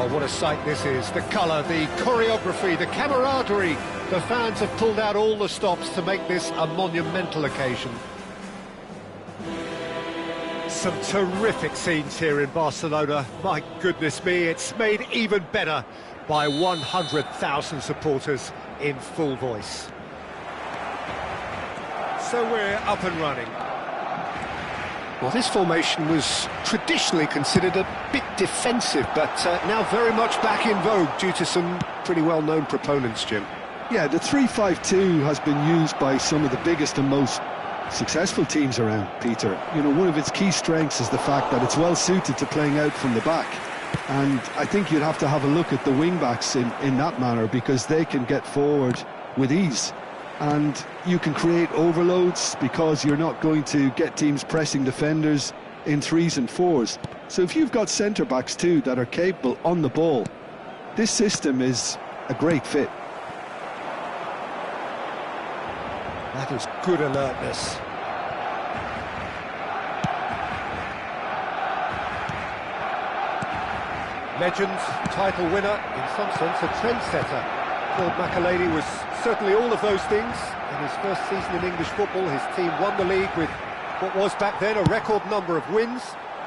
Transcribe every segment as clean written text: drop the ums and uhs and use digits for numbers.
Oh, what a sight this is. The colour, the choreography, the camaraderie. The fans have pulled out all the stops to make this a monumental occasion. Some terrific scenes here in Barcelona. My goodness me, it's made even better by 100,000 supporters in full voice. So we're up and running. Well, this formation was traditionally considered a bit defensive, but now very much back in vogue due to some pretty well-known proponents, Jim. Yeah, the 3-5-2 has been used by some of the biggest and most successful teams around, Peter. You know, one of its key strengths is the fact that it's well-suited to playing out from the back. And I think you'd have to have a look at the wing-backs in that manner, because they can get forward with ease. And you can create overloads because you're not going to get teams pressing defenders in 3s and 4s. So if you've got centre-backs too that are capable on the ball, this system is a great fit. That is good alertness. Legend, title winner, in some sense a trendsetter. Claude Makélélé was certainly all of those things. In his first season in English football, his team won the league with what was back then a record number of wins,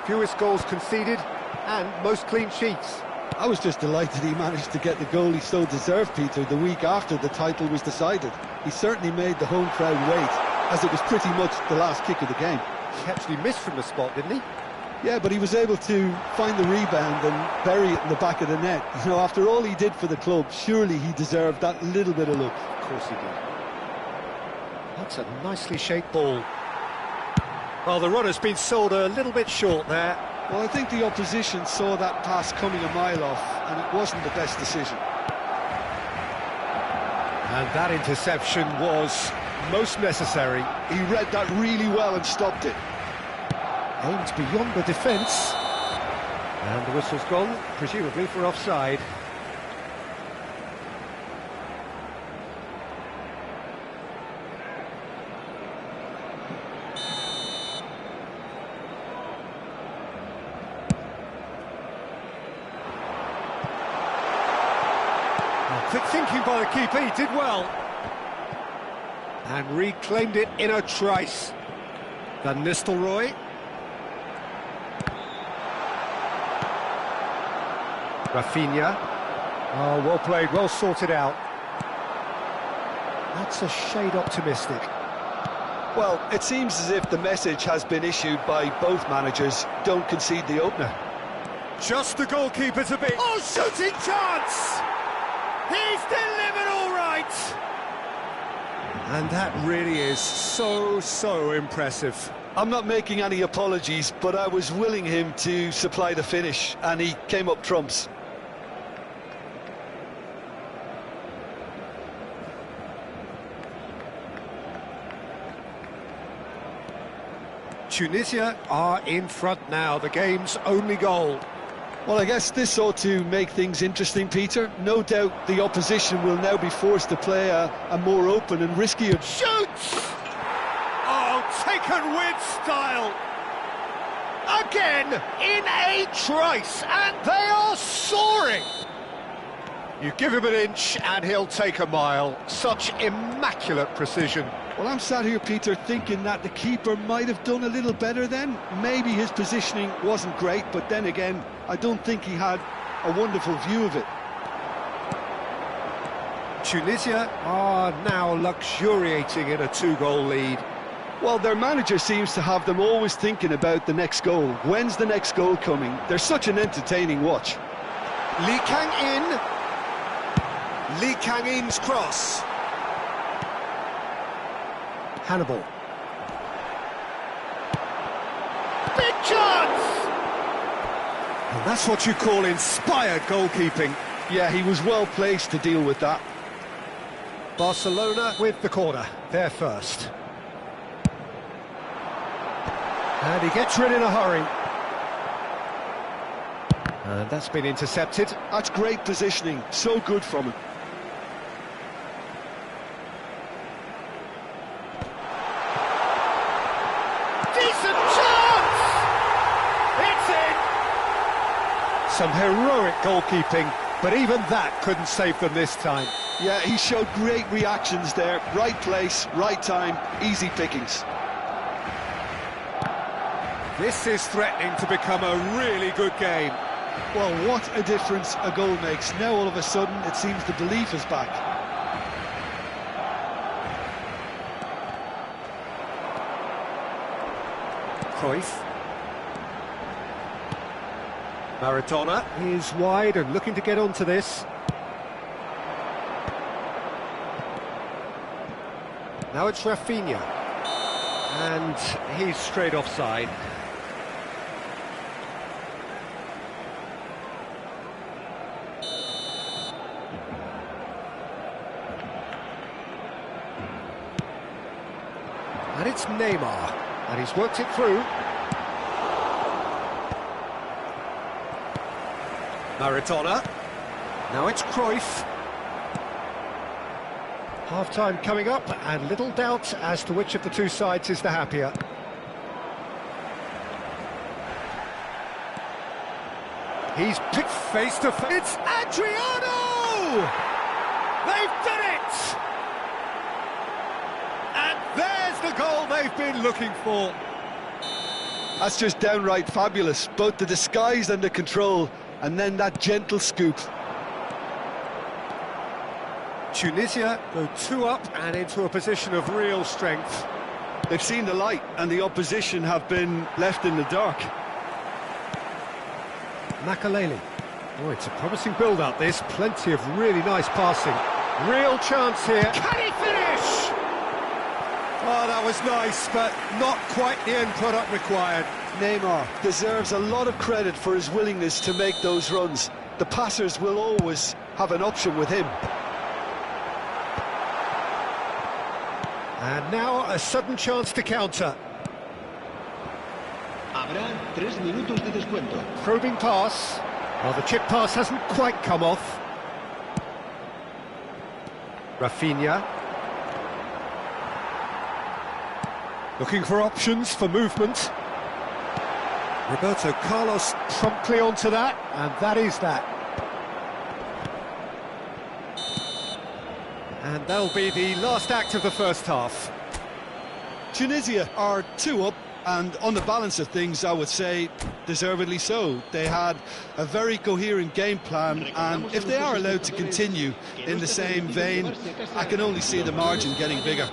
fewest goals conceded, and most clean sheets. I was just delighted he managed to get the goal he so deserved, Peter, the week after the title was decided. He certainly made the home crowd wait, as it was pretty much the last kick of the game. He actually missed from the spot, didn't he? Yeah, but he was able to find the rebound and bury it in the back of the net. You know, after all he did for the club, surely he deserved that little bit of luck. Of course he did. That's a nicely shaped ball. Well, the runner's been sold a little bit short there. Well, I think the opposition saw that pass coming a mile off, and it wasn't the best decision. And that interception was most necessary. He read that really well and stopped it. Aimed beyond the defence. And the whistle's gone, presumably for offside. Quick thinking by the keeper, he did well. And reclaimed it in a trice. Van Nistelrooy. Rafinha. Oh, well played, well sorted out. That's a shade optimistic. Well, it seems as if the message has been issued by both managers: don't concede the opener. Just the goalkeeper to beat. Oh, shooting chance! He's delivered all right! And that really is so impressive. I'm not making any apologies, but I was willing him to supply the finish, and he came up trumps. Tunisia are in front now, the game's only goal. Well, I guess this ought to make things interesting, Peter. No doubt the opposition will now be forced to play a more open and riskier... Shoots! Oh, taken with style! Again, in a trice, and they are soaring! You give him an inch and he'll take a mile. Such immaculate precision. Well, I'm sat here, Peter, thinking that the keeper might have done a little better then. Maybe his positioning wasn't great, but then again, I don't think he had a wonderful view of it. Tunisia are now luxuriating in a 2-goal lead. Well, their manager seems to have them always thinking about the next goal. When's the next goal coming? They're such an entertaining watch. Lee Kang-in. Lee Kang-in's cross. Hannibal. Big chance! And that's what you call inspired goalkeeping. Yeah, he was well placed to deal with that. Barcelona with the corner, they're first. And he gets rid in a hurry. And that's been intercepted. That's great positioning, so good from him. Decent chance! It's in! Some heroic goalkeeping, but even that couldn't save them this time. Yeah, he showed great reactions there. Right place, right time, easy pickings. This is threatening to become a really good game. Well, what a difference a goal makes. Now all of a sudden it seems the belief is back. Cruyff. Maradona is wide and looking to get onto this. Now it's Rafinha. And he's straight offside. And it's Neymar. And he's worked it through. Maradona. Now it's Cruyff. Half-time coming up, and little doubt as to which of the two sides is the happier. He's picked face to face. It's Adriano! They've done it! And there's the goal they've been looking for. That's just downright fabulous. Both the disguise and the control, and then that gentle scoop. Tunisia go 2 up and into a position of real strength. They've seen the light, and the opposition have been left in the dark. Makaleli. Oh, it's a promising build-up, this. Plenty of really nice passing. Real chance here. Can he finish? Oh, that was nice, but not quite the end product required. Neymar deserves a lot of credit for his willingness to make those runs. The passers will always have an option with him. And now a sudden chance to counter. Habrá 3 minutos de descuento. Probing pass. Well, the chip pass hasn't quite come off. Rafinha. Looking for options for movement. Roberto Carlos promptly onto that, and that is that. And that'll be the last act of the first half. Tunisia are 2 up, and on the balance of things, I would say deservedly so. They had a very coherent game plan, and if they are allowed to continue in the same vein, I can only see the margin getting bigger.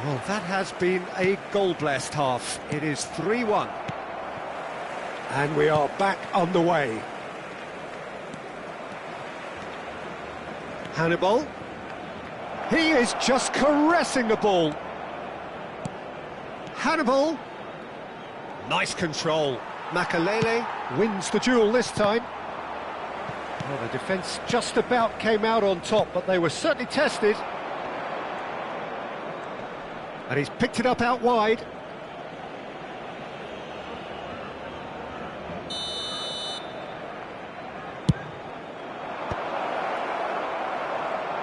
Well, that has been a goal-blessed half. It is 3-1. And we are back underway. Hannibal. He is just caressing the ball. Hannibal. Nice control. Makaleli wins the duel this time. Well, the defence just about came out on top, but they were certainly tested. And he's picked it up out wide.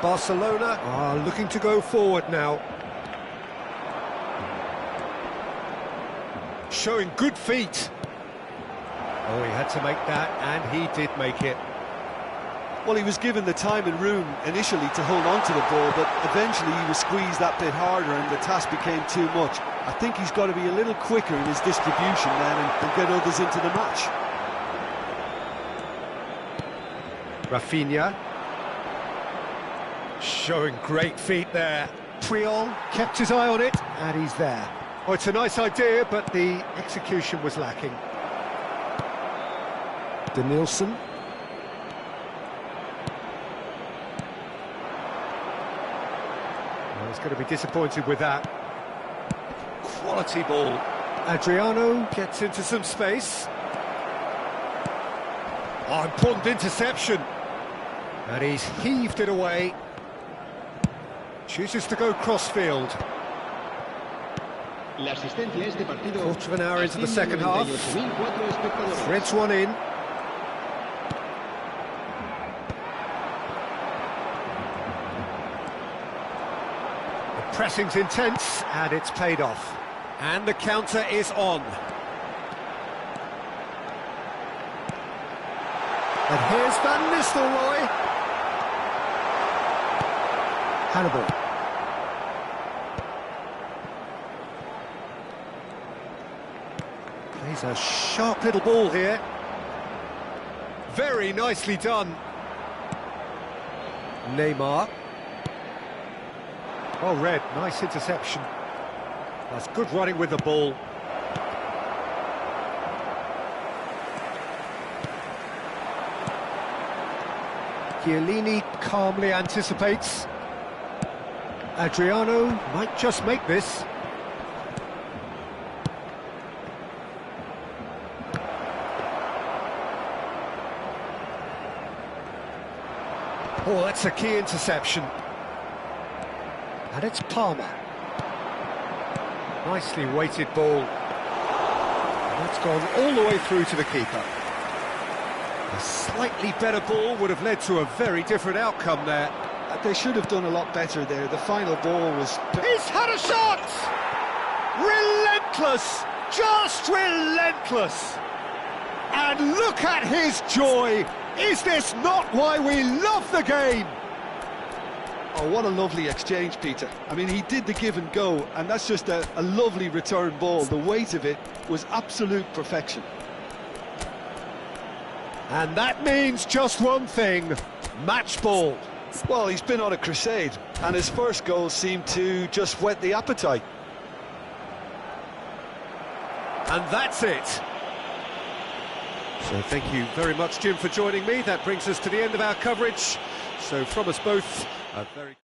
Barcelona are looking to go forward now. Showing good feet. Oh, he had to make that, and he did make it. Well, he was given the time and room initially to hold on to the ball, but eventually he was squeezed that bit harder and the task became too much. I think he's got to be a little quicker in his distribution then and get others into the match. Rafinha. Showing great feet there. Puyol kept his eye on it, and he's there. Oh, it's a nice idea, but the execution was lacking. Denilson. Well, he's going to be disappointed with that. Quality ball. Adriano gets into some space. Oh, important interception. And he's heaved it away. Chooses to go crossfield. Quarter of an hour into the second half. Threads one in. The pressing's intense, and it's paid off. And the counter is on. And here's Van Nistelrooy. Hannibal. Plays a sharp little ball here. Very nicely done. Neymar. Well read, nice interception. That's good running with the ball. Chiellini calmly anticipates. Adriano might just make this. Oh, that's a key interception. And it's Palmer. Nicely weighted ball. And that's gone all the way through to the keeper. A slightly better ball would have led to a very different outcome there. They should have done a lot better there. The final ball was... He's had a shot! Relentless! Just relentless! And look at his joy! Is this not why we love the game? Oh, what a lovely exchange, Peter. I mean, he did the give and go, and that's just a lovely return ball. The weight of it was absolute perfection. And that means just one thing, match ball. Well, he's been on a crusade, and his first goal seemed to just whet the appetite. And that's it. So thank you very much, Jim, for joining me. That brings us to the end of our coverage. So from us both, a very...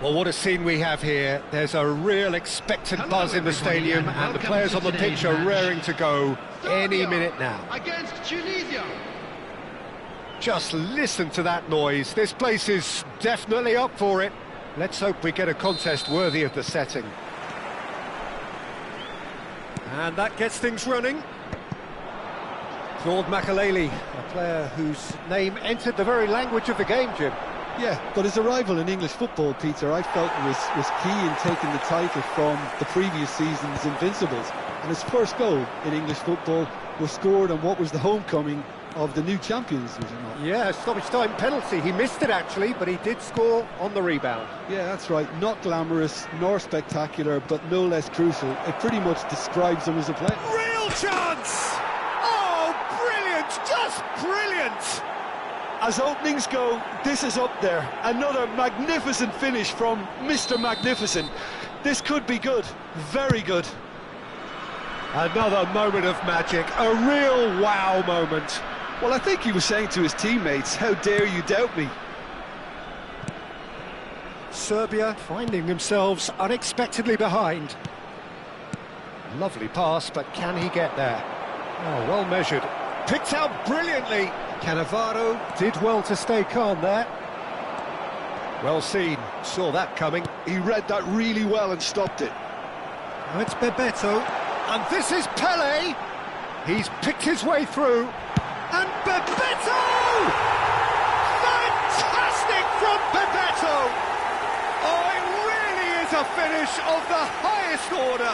Well, what a scene we have here. There's a real expectant buzz in the stadium, and the players on the pitch are raring to go any minute now. Against Tunisia. Just listen to that noise. This place is definitely up for it. Let's hope we get a contest worthy of the setting. And that gets things running. Claude Makelele, a player whose name entered the very language of the game, Jim. Yeah, but his arrival in English football, Peter, I felt was key in taking the title from the previous season's Invincibles. And his first goal in English football was scored on what was the homecoming of the new champions, was it not? Yeah, stoppage time penalty. He missed it actually, but he did score on the rebound. Yeah, that's right. Not glamorous, nor spectacular, but no less crucial. It pretty much describes him as a player. Real chance! Oh, brilliant! Just brilliant! As openings go, this is up there. Another magnificent finish from Mr. Magnificent. This could be good, very good. Another moment of magic, a real wow moment. Well, I think he was saying to his teammates, how dare you doubt me? Serbia finding themselves unexpectedly behind. Lovely pass, but can he get there? Oh, well measured. Picked out brilliantly. Cannavaro did well to stay calm there. Well seen, saw that coming. He read that really well and stopped it. Now it's Bebeto, and this is Pele. He's picked his way through, and Bebeto! Fantastic from Bebeto! Oh, it really is a finish of the highest order.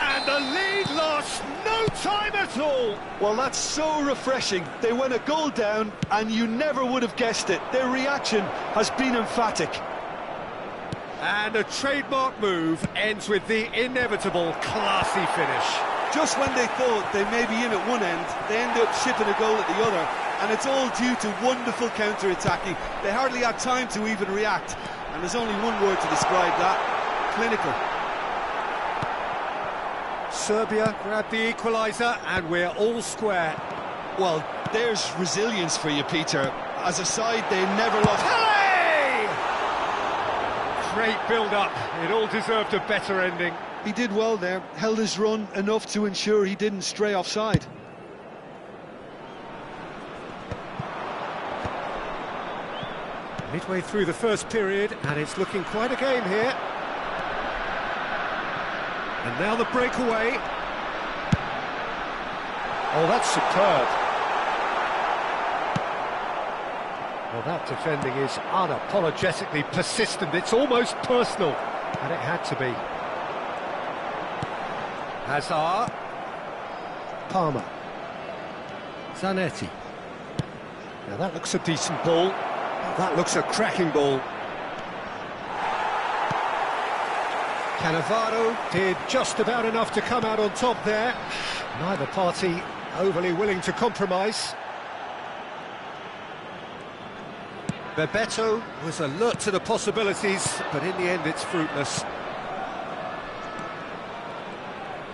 And the lead lost no time at all. Well, that's so refreshing. They went a goal down, and you never would have guessed it. Their reaction has been emphatic. And a trademark move ends with the inevitable classy finish. Just when they thought they may be in at one end, they end up shipping a goal at the other, and it's all due to wonderful counter-attacking. They hardly had time to even react, and there's only one word to describe that: clinical. Serbia grabbed the equaliser, and we're all square. Well, there's resilience for you, Peter. As a side, they never lost. Pele! Great build-up. It all deserved a better ending. He did well there, held his run enough to ensure he didn't stray offside. Midway through the first period, and it's looking quite a game here. And now the breakaway. Oh, that's superb. Well, that defending is unapologetically persistent. It's almost personal, and it had to be. Hazard. Palmer. Zanetti. Now that looks a decent ball. That looks a cracking ball. Cannavaro did just about enough to come out on top there. Neither party overly willing to compromise. Bebeto was alert to the possibilities, but in the end it's fruitless.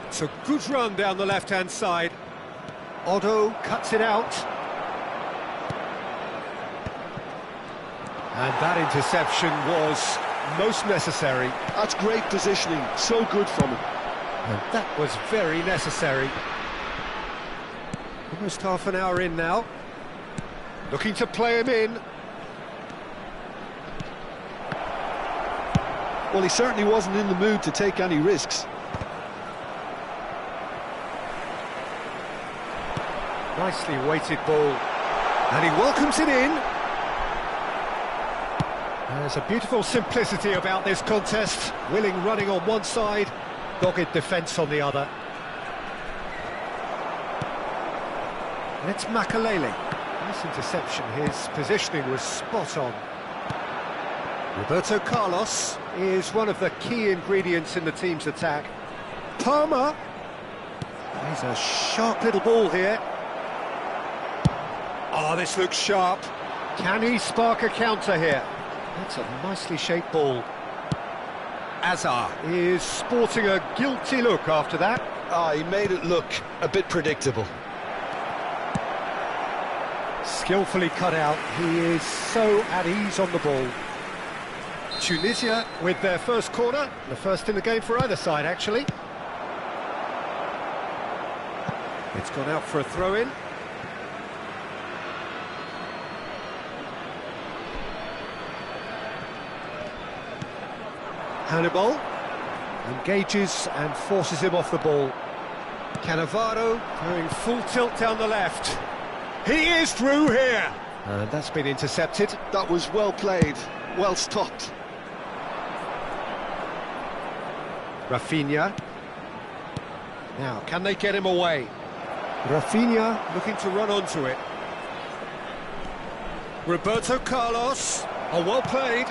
It's a good run down the left-hand side. Otto cuts it out. And that interception was most necessary. That's great positioning, so good from him. And that was very necessary. Almost half an hour in now. Looking to play him in. Well, he certainly wasn't in the mood to take any risks. Nicely weighted ball. And he welcomes it in. There's a beautiful simplicity about this contest. Willing running on one side, dogged defence on the other. And it's Makelele. Nice interception, his positioning was spot on. Roberto Carlos is one of the key ingredients in the team's attack. Palmer. He's a sharp little ball here. Oh, this looks sharp. Can he spark a counter here? That's a nicely shaped ball. Azar is sporting a guilty look after that. He made it look a bit predictable. Skillfully cut out. He is so at ease on the ball. Tunisia with their first corner, the first in the game for either side, actually. It's gone out for a throw-in. Hannibal engages and forces him off the ball. Cannavaro going full tilt down the left. He is through here! And that's been intercepted. That was well played, well stopped. Rafinha. Now, can they get him away? Rafinha looking to run onto it. Roberto Carlos. Oh, well played.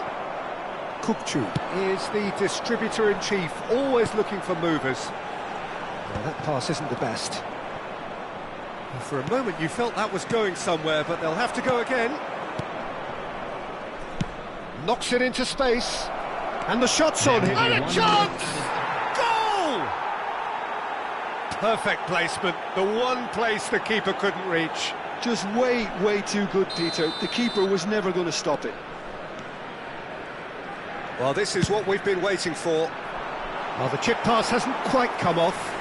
Kukçu is the distributor-in-chief, always looking for movers. Well, that pass isn't the best. Well, for a moment you felt that was going somewhere, but they'll have to go again. Knocks it into space. And the shot's on him. And a chance! Goal! Perfect placement. The one place the keeper couldn't reach. Just way too good, Peter. The keeper was never going to stop it. Well, this is what we've been waiting for. Well, the chip pass hasn't quite come off.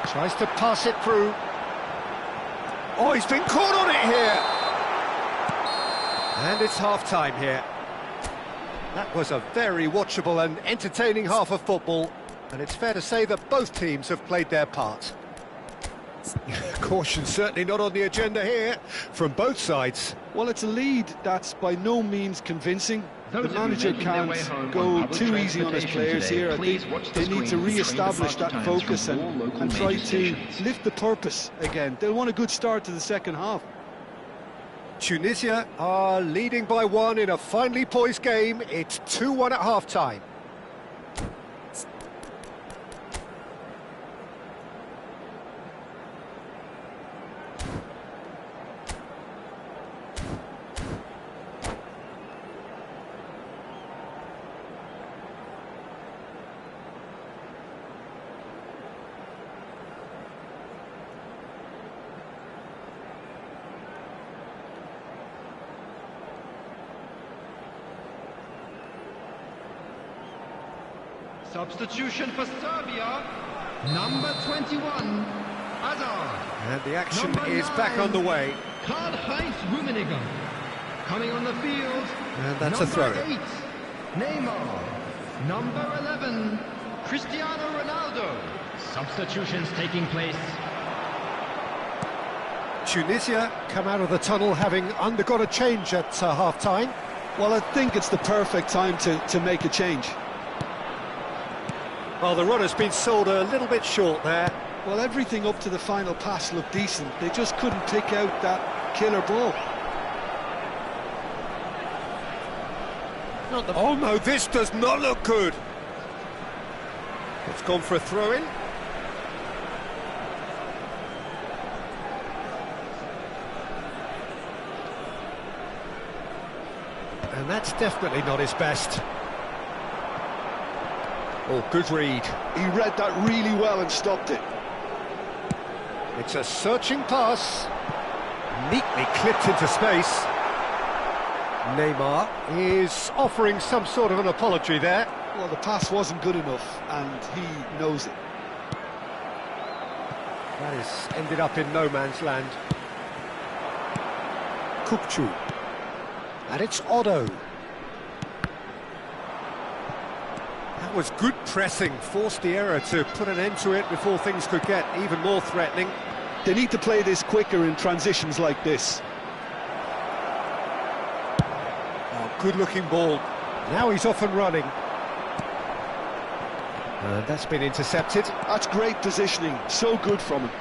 Tries to pass it through. Oh, he's been caught on it here! And it's half-time here. That was a very watchable and entertaining half of football, and it's fair to say that both teams have played their part. Caution certainly not on the agenda here, from both sides. Well, it's a lead that's by no means convincing. The manager can't go too easy on his players here. I think they need to re-establish that focus and try to lift the purpose again. They'll want a good start to the second half. Tunisia are leading by one in a finely poised game. It's 2-1 at half-time. Substitution for Serbia, number 21, Hazard. And the action Number is 9, back on the way. Karl-Heinz Rummenigge. Coming on the field, And that's a number throw. 8, Neymar. Number 11, Cristiano Ronaldo. Substitutions taking place. Tunisia come out of the tunnel having undergone a change at half-time. Well, I think it's the perfect time to make a change. Well, the run has been sold a little bit short there. Well, everything up to the final pass looked decent. They just couldn't pick out that killer ball. Oh no, this does not look good. It's gone for a throw-in. And that's definitely not his best. Oh, good read. He read that really well and stopped it. It's a searching pass. Neatly clipped into space. Neymar is offering some sort of an apology there. Well, the pass wasn't good enough, and he knows it. That has ended up in no man's land. Kukçu. And it's Otto. That was good pressing, forced the error to put an end to it before things could get even more threatening. They need to play this quicker in transitions like this. Oh, good-looking ball. Now he's off and running. That's been intercepted. That's great positioning, so good from him.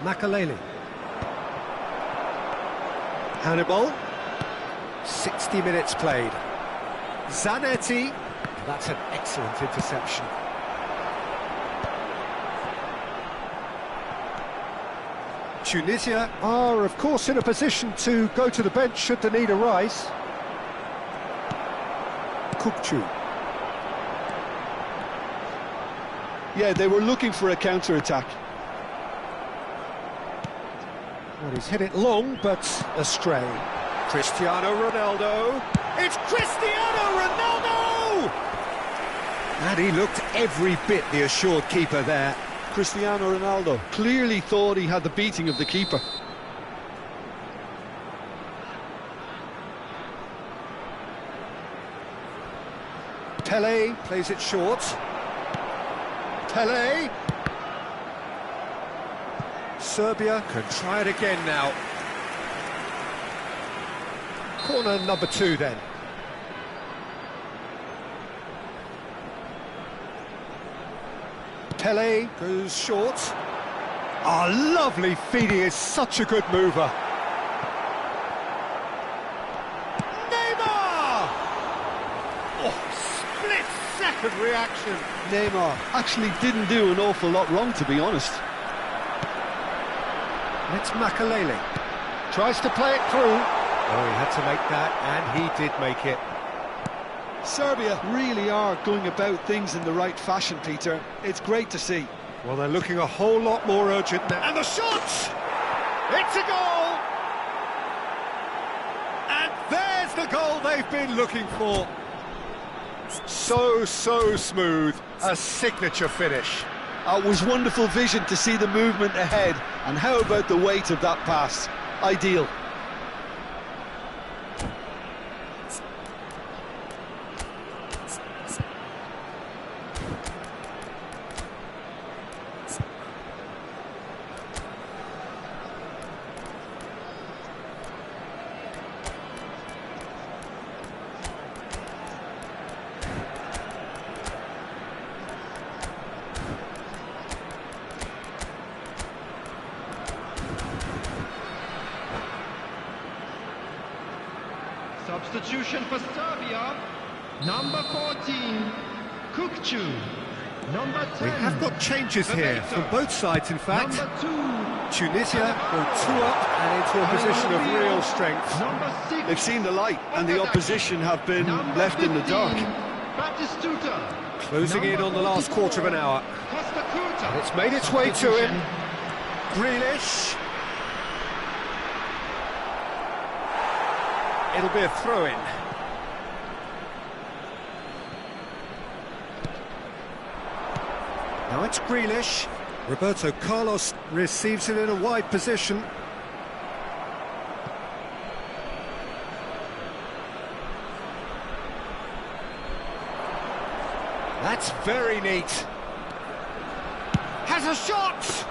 Makaleli. Hannibal. 60 minutes played. Zanetti. That's an excellent interception. Tunisia are, of course, in a position to go to the bench should the need arise. Kukçu. Yeah, they were looking for a counter-attack. Well, he's hit it long, but astray. Cristiano Ronaldo. It's Cristiano Ronaldo! And he looked every bit the assured keeper there. Cristiano Ronaldo clearly thought he had the beating of the keeper. Pele plays it short. Pele. Serbia can try it again now. Corner number 2 then. Pele goes short. Oh, lovely feed, he is such a good mover. Neymar! Oh, split-second reaction. Neymar actually didn't do an awful lot wrong, to be honest. It's Makalele. Tries to play it through. Oh, he had to make that, and he did make it. Serbia really are going about things in the right fashion, Peter. It's great to see. Well, they're looking a whole lot more urgent now. And the shot! It's a goal! And there's the goal they've been looking for. So smooth. A signature finish. It was wonderful vision to see the movement ahead. And how about the weight of that pass? Ideal. Substitution for Serbia, number 14, Kukcu. Number 10. We have got changes here from both sides, in fact. Number 2. Tunisia go 2 up and into a position of real strength. Number 6. They've seen the light, and the opposition have been left in the dark. Batistuta. Closing in on the last quarter of an hour. Costa Curta. And it's made its way to him. Grealish. It'll be a throw-in. Now it's Grealish. Roberto Carlos receives it in a wide position. That's very neat. Has a shot!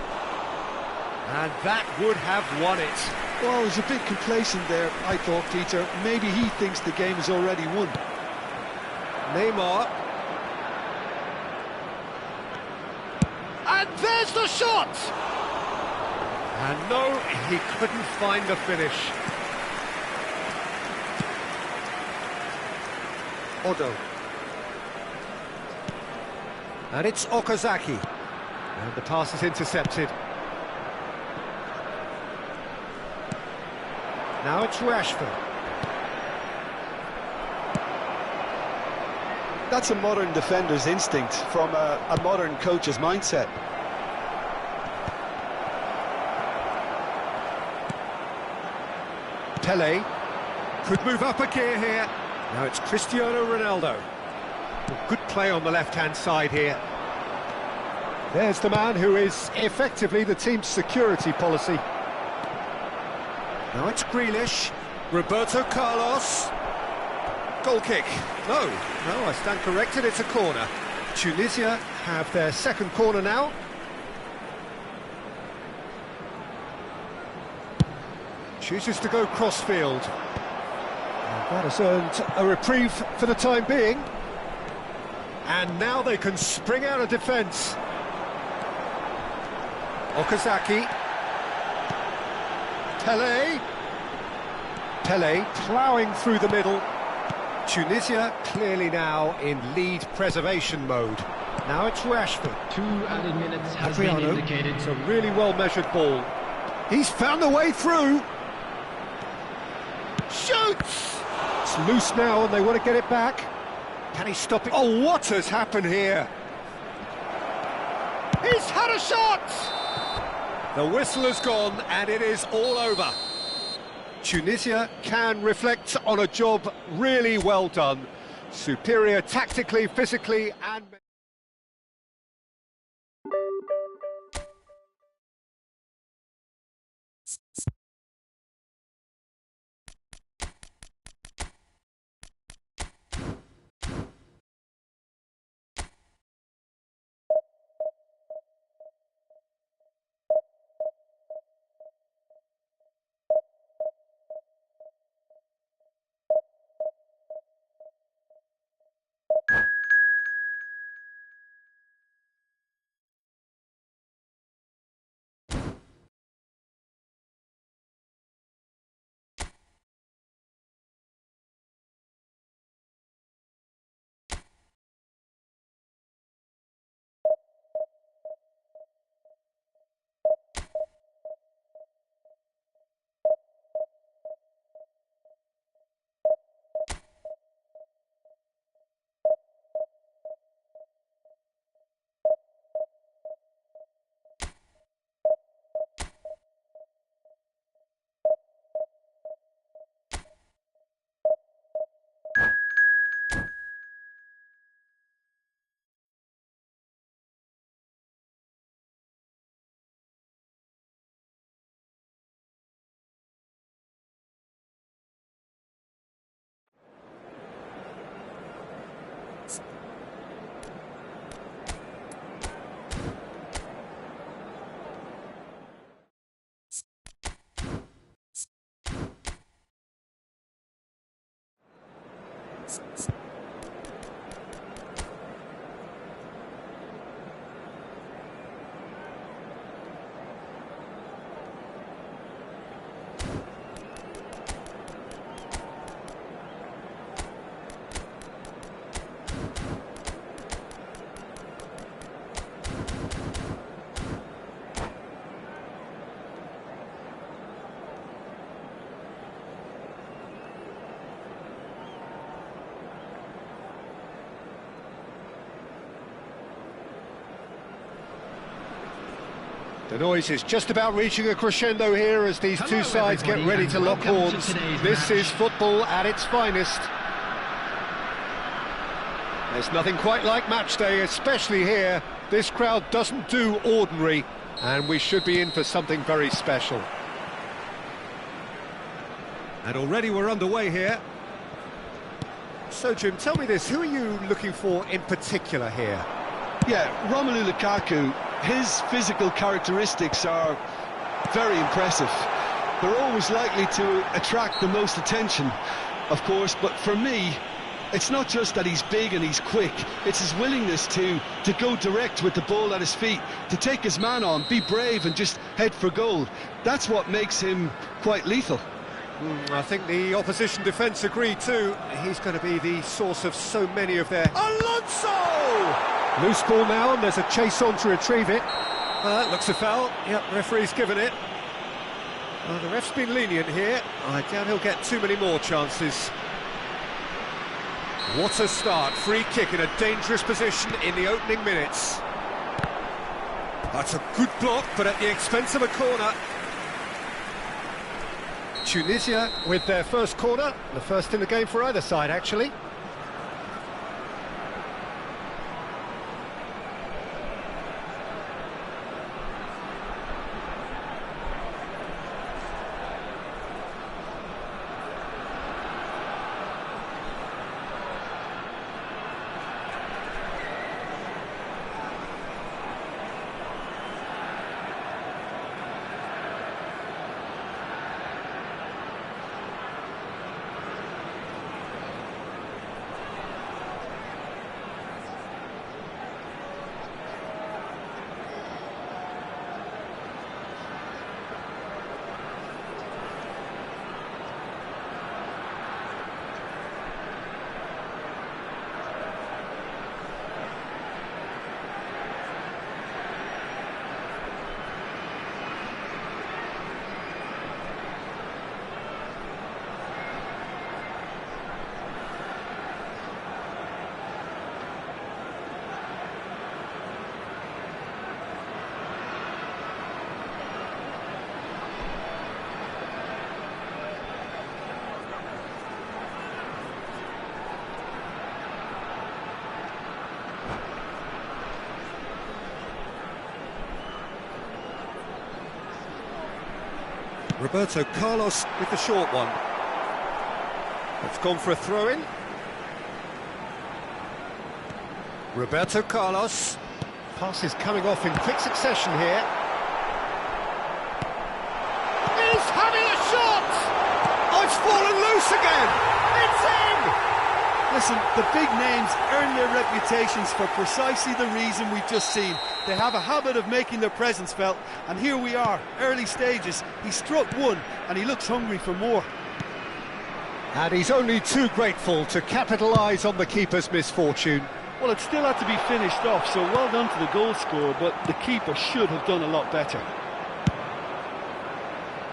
And that would have won it. Well, he's a bit complacent there, I thought, Peter. Maybe he thinks the game is already won. Neymar. And there's the shot! And no, he couldn't find the finish. Odo. And it's Okazaki. And the pass is intercepted. Now it's Rashford. That's a modern defender's instinct from a modern coach's mindset. Pele could move up a gear here. Now it's Cristiano Ronaldo. Good play on the left-hand side here. There's the man who is effectively the team's security policy. Now it's Grealish. Roberto Carlos. Goal kick. No, I stand corrected, it's a corner. Tunisia have their second corner now. Chooses to go cross-field. And that has earned a reprieve for the time being. And now they can spring out of defence. Okazaki. Pele ploughing through the middle. Tunisia clearly now in lead preservation mode. Now it's Rashford. 2 added minutes has been indicated. It's a really well-measured ball. He's found the way through. Shoots! It's loose now and they want to get it back. Can he stop it? Oh, what has happened here? He's had a shot! The whistle has gone and it is all over. Tunisia can reflect on a job really well done. Superior tactically, physically and... The noise is just about reaching a crescendo here as these two sides get ready to lock horns. This is football at its finest. There's nothing quite like match day, especially here. This crowd doesn't do ordinary, and we should be in for something very special. And already we're underway here. So, Jim, tell me this, who are you looking for in particular here? Yeah, Romelu Lukaku, his physical characteristics are very impressive. They're always likely to attract the most attention, of course, but for me, it's not just that he's big and he's quick, it's his willingness to go direct with the ball at his feet, to take his man on, be brave and just head for goal. That's what makes him quite lethal. I think the opposition defence agree too. He's going to be the source of so many of their... Alonso! Loose ball now, and there's a chase on to retrieve it. That looks a foul. Yep, referee's given it. The ref's been lenient here. I doubt he'll get too many more chances. What a start. Free kick in a dangerous position in the opening minutes. That's a good block, but at the expense of a corner. Tunisia with their first corner, the first in the game for either side, actually. Roberto Carlos with the short one. It's gone for a throw-in. Roberto Carlos. Passes coming off in quick succession here. He's having a shot! Oh, it's fallen loose again! It's in! Listen, the big names earn their reputations for precisely the reason we've just seen. They have a habit of making their presence felt, and here we are, early stages. He struck one, and he looks hungry for more. And he's only too grateful to capitalise on the keeper's misfortune. Well, it still had to be finished off, so well done to the goal scorer, but the keeper should have done a lot better.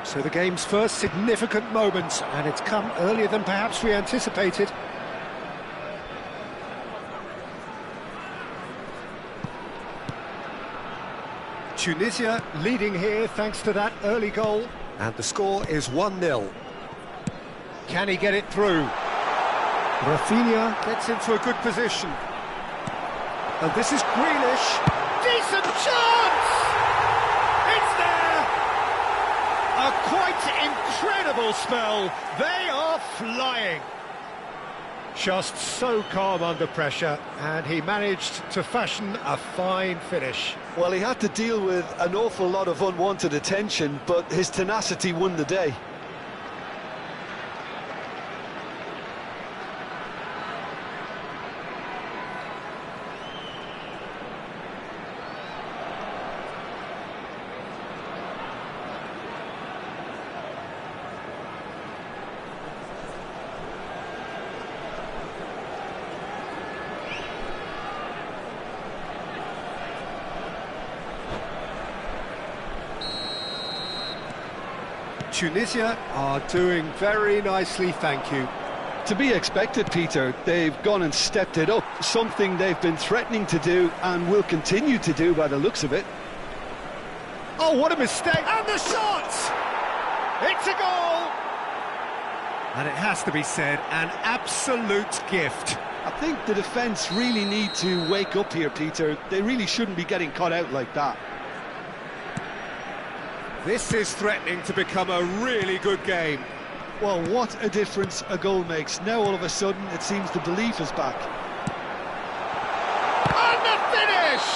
So the game's first significant moment, and it's come earlier than perhaps we anticipated. Tunisia leading here thanks to that early goal, and the score is 1-0. Can he get it through? Rafinha gets into a good position. And this is Grealish. Decent chance! It's there! A quite incredible spell. They are flying. Just so calm under pressure, and he managed to fashion a fine finish. Well, he had to deal with an awful lot of unwanted attention, but his tenacity won the day. Tunisia are doing very nicely, thank you. To be expected, Peter. They've gone and stepped it up, something they've been threatening to do and will continue to do by the looks of it. Oh, what a mistake! And the shot! It's a goal! And it has to be said, an absolute gift. I think the defence really need to wake up here, Peter. They really shouldn't be getting caught out like that. This is threatening to become a really good game. Well, what a difference a goal makes. Now all of a sudden it seems the belief is back. And the finish!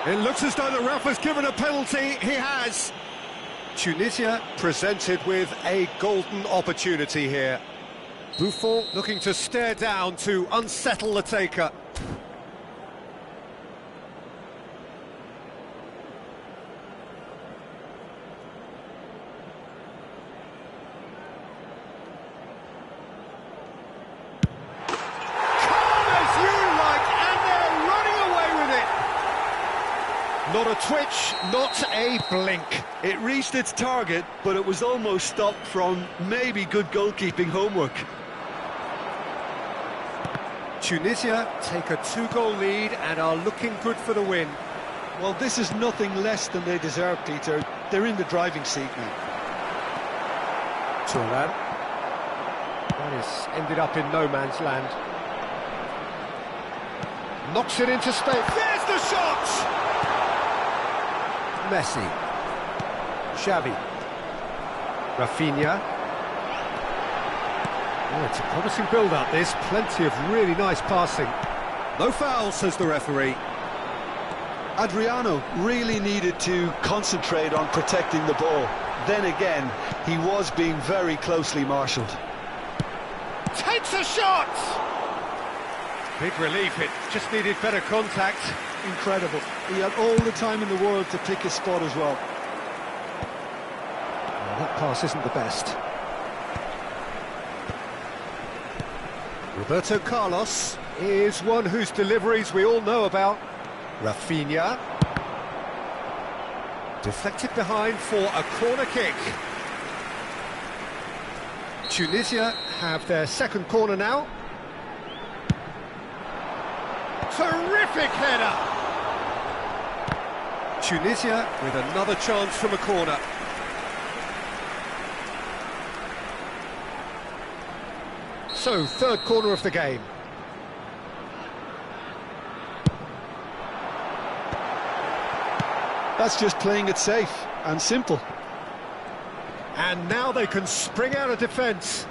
It looks as though the ref has given a penalty. He has. Tunisia presented with a golden opportunity here. Buffon looking to stare down to unsettle the taker. Not a twitch, not a blink. It reached its target, but it was almost stopped from maybe good goalkeeping homework. Tunisia take a 2-goal lead and are looking good for the win. Well, this is nothing less than they deserve, Peter. They're in the driving seat now. Turan. That is ended up in no man's land. Knocks it into space. There's the shot! Messi, Xavi, Rafinha. Oh, it's a promising build-up, this. Plenty of really nice passing. No foul, says the referee. Adriano really needed to concentrate on protecting the ball. Then again, he was being very closely marshalled. Takes a shot! Big relief, it just needed better contact. Incredible. He had all the time in the world to pick his spot as well. Well, that pass isn't the best. Roberto Carlos is one whose deliveries we all know about. Rafinha. Deflected behind for a corner kick. Tunisia have their second corner now. Terrific header! Tunisia with another chance from a corner. So, third corner of the game. That's just playing it safe and simple. And now they can spring out of defence.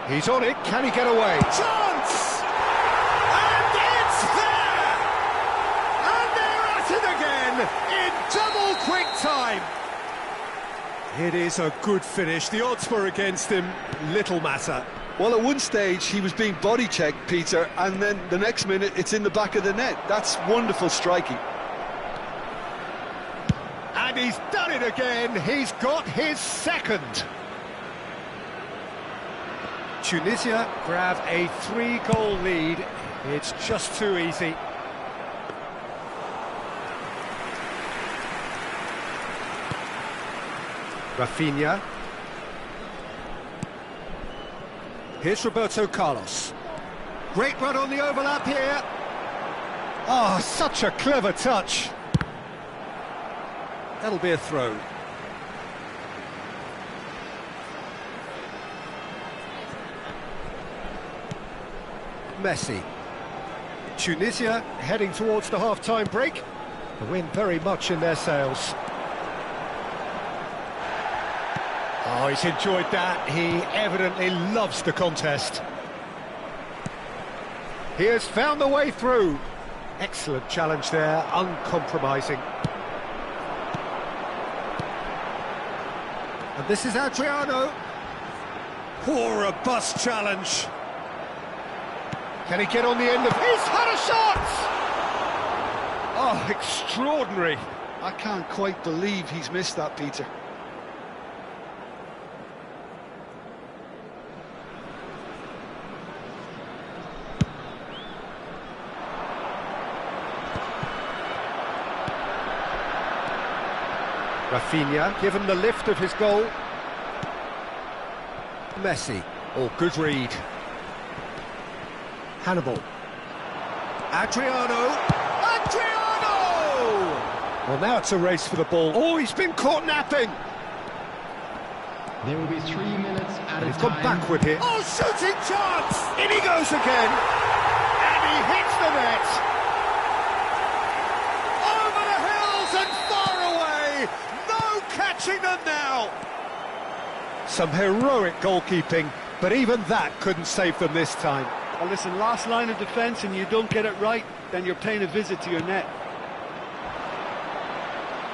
He's on it, can he get away? Chance! And it's there! And they're at it again, in double quick time! It is a good finish, the odds were against him, little matter. Well, at one stage he was being body checked, Peter, and then the next minute it's in the back of the net. That's wonderful striking. And he's done it again, he's got his second. Tunisia grab a 3-goal lead, it's just too easy. Rafinha. Here's Roberto Carlos. Great run on the overlap here. Oh, such a clever touch. That'll be a throw. Messi. Tunisia heading towards the half-time break. The wind very much in their sails. Oh, he's enjoyed that. He evidently loves the contest. He has found the way through. Excellent challenge there, uncompromising. And this is Adriano. Poor, robust challenge. Can he get on the end of... He's had a shot! Oh, extraordinary. I can't quite believe he's missed that, Peter. Rafinha, given the lift of his goal. Messi, oh, good read. Hannibal. Adriano! Well, now it's a race for the ball. Oh, he's been caught napping! There will be 3 minutes at a He's time. gone backward here. Oh, shooting chance! In he goes again! And he hits the net! Over the hills and far away! No catching them now! Some heroic goalkeeping, but even that couldn't save them this time. Well, listen, last line of defence and you don't get it right, then you're paying a visit to your net.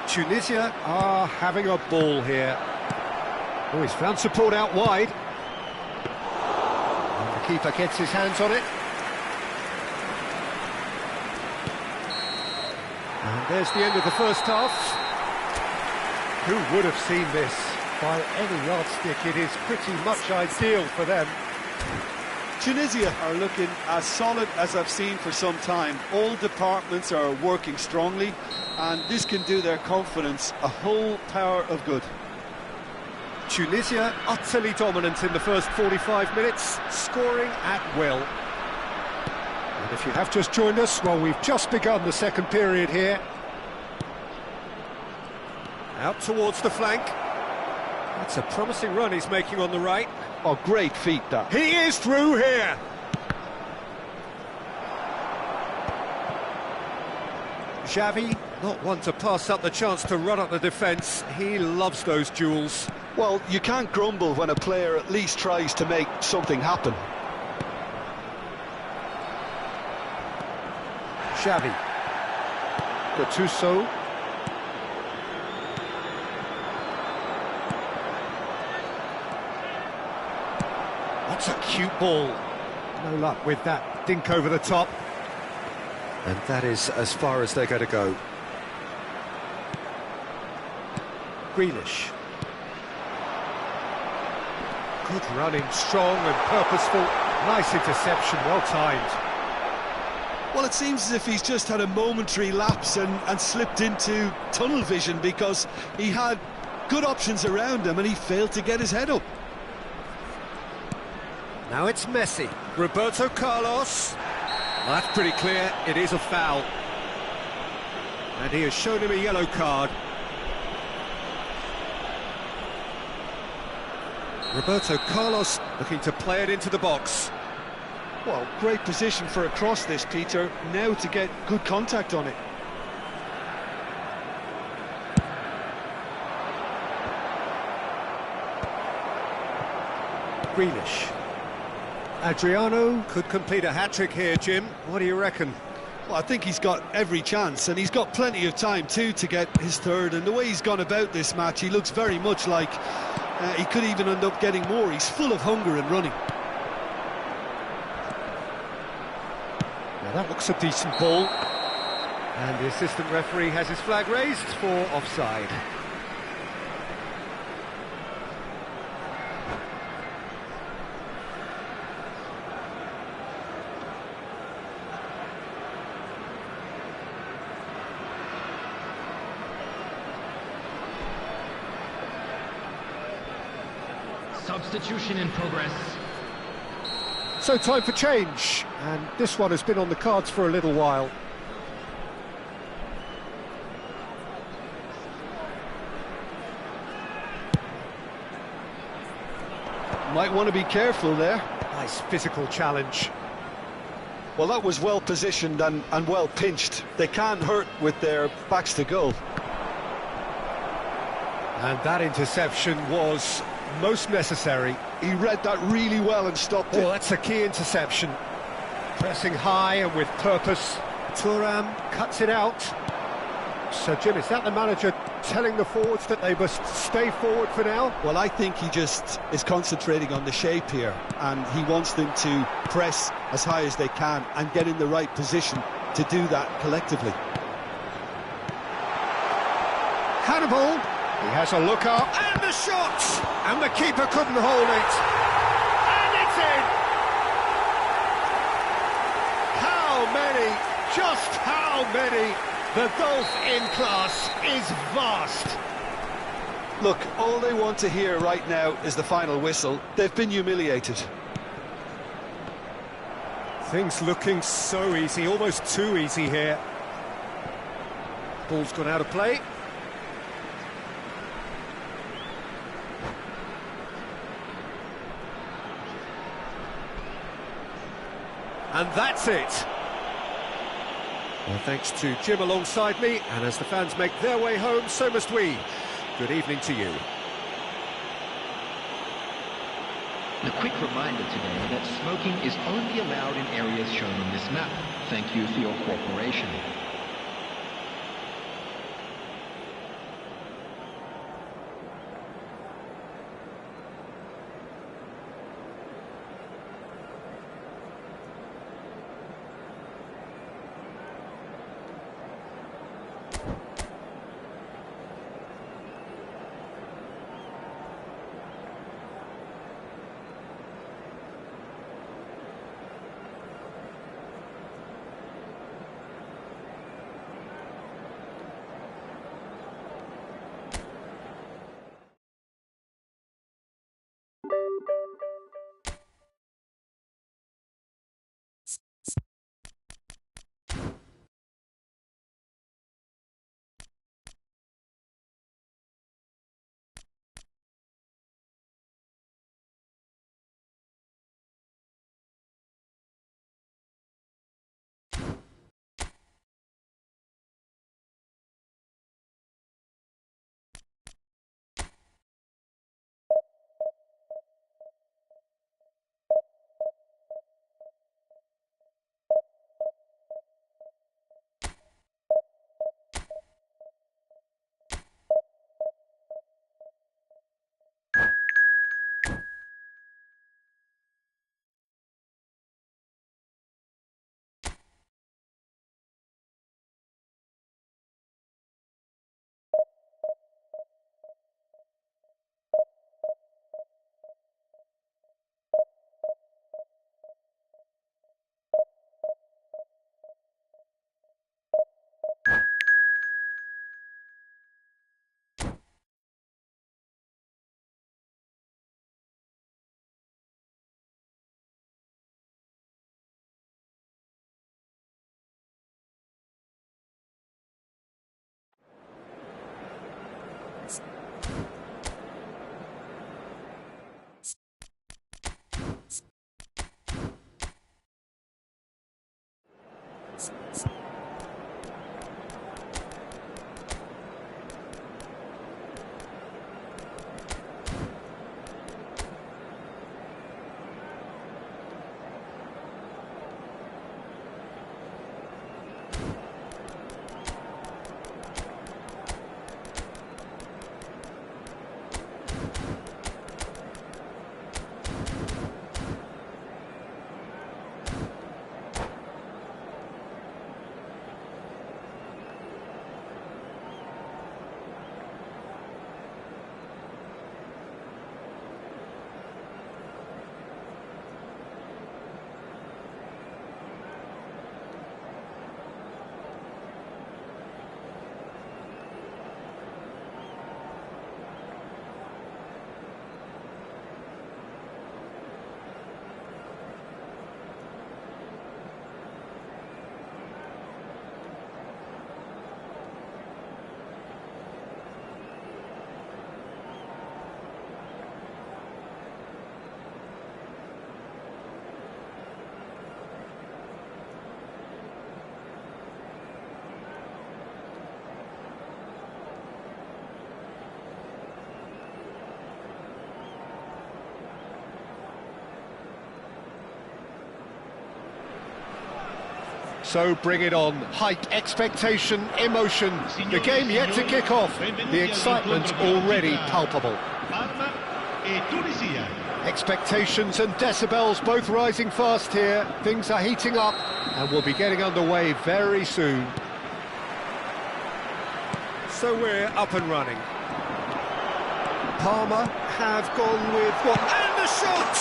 Tunisia are having a ball here. Oh, he's found support out wide. And the keeper gets his hands on it. And there's the end of the first half. Who would have seen this? By any yardstick, it is pretty much ideal for them. Tunisia are looking as solid as I've seen for some time. All departments are working strongly, and this can do their confidence a whole power of good. Tunisia utterly dominant in the first 45 minutes, scoring at will. And if you have just joined us, well, we've just begun the second period here. Out towards the flank. That's a promising run he's making on the right. Oh, great feat, that. He is through here. Xavi, not one to pass up the chance to run up the defence. He loves those duels. Well, you can't grumble when a player at least tries to make something happen. Xavi. Gattuso. That's a cute ball. No luck with that dink over the top. And that is as far as they're going to go. Grealish. Good running, strong and purposeful. Nice interception, well timed. Well, it seems as if he's just had a momentary lapse and slipped into tunnel vision, because he had good options around him and he failed to get his head up. Now it's Messi. Roberto Carlos. Well, that's pretty clear, it is a foul. And he has shown him a yellow card. Roberto Carlos looking to play it into the box. Well, great position for a cross this, Peter. Now to get good contact on it. Grealish. Adriano could complete a hat-trick here, Jim. What do you reckon? Well, I think he's got every chance, and he's got plenty of time too to get his third. And the way he's gone about this match, he looks very much like he could even end up getting more. He's full of hunger and running. Now that looks a decent ball. And the assistant referee has his flag raised for offside. Substitution in progress. So time for change, and this one has been on the cards for a little while. Might want to be careful there. Nice physical challenge. Well, that was well positioned and well pinched. They can't hurt with their backs to goal. And that interception was most necessary. He read that really well and stopped it. Oh, that's a key interception. Pressing high and with purpose. Thuram cuts it out. So, Jim, is that the manager telling the forwards that they must stay forward for now? Well, I think he just is concentrating on the shape here, and he wants them to press as high as they can and get in the right position to do that collectively. Hannibal, he has a look up, and the shot! And the keeper couldn't hold it. And it's in! How many, just how many? The gulf in class is vast. Look, all they want to hear right now is the final whistle. They've been humiliated. Things looking so easy, almost too easy here. Ball's gone out of play. And that's it. Well, thanks to Jim alongside me, and as the fans make their way home, so must we. Good evening to you. A quick reminder today that smoking is only allowed in areas shown on this map. Thank you for your cooperation. So bring it on. Hype, expectation, emotion. The game yet to kick off. The excitement already palpable. Expectations and decibels both rising fast here. Things are heating up and we'll be getting underway very soon. So we're up and running. Palmer have gone with one, and the shot!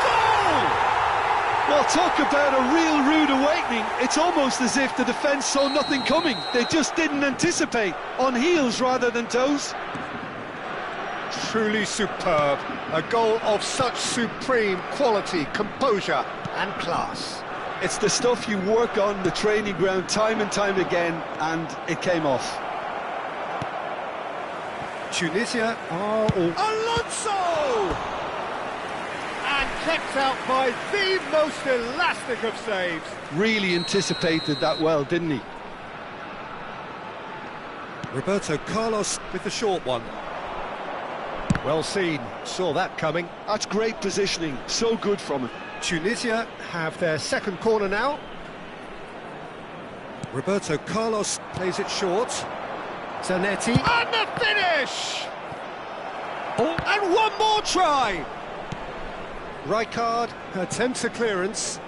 Goal! Well, talk about a real rude awakening. It's almost as if the defence saw nothing coming. They just didn't anticipate. On heels rather than toes. Truly superb. A goal of such supreme quality, composure and class. It's the stuff you work on the training ground time and time again, and it came off. Tunisia are all... Alonso! And kept out by the most elastic of saves. Really anticipated that well, didn't he? Roberto Carlos with the short one. Well seen, saw that coming. That's great positioning, so good from him. Tunisia have their second corner now. Roberto Carlos plays it short. Zanetti, and the finish! Oh, and one more try! Rijkaard attempts a clearance.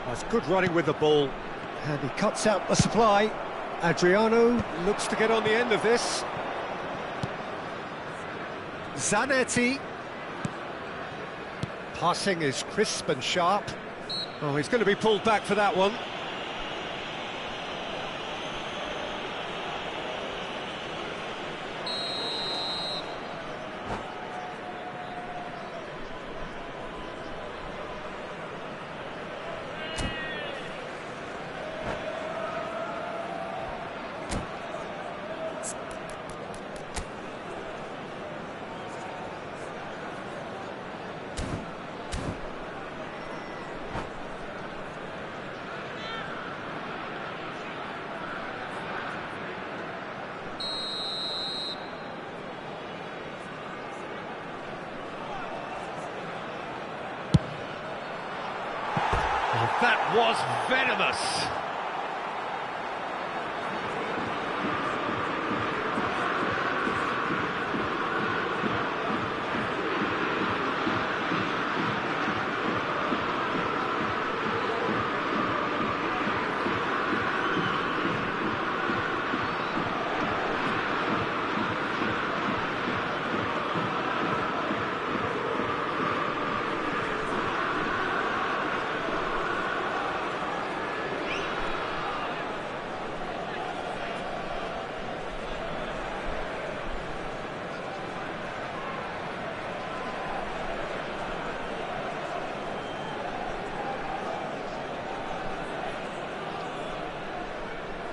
That's good running with the ball. And he cuts out the supply. Adriano looks to get on the end of this. Zanetti. Passing is crisp and sharp. Oh, he's going to be pulled back for that one. That was venomous.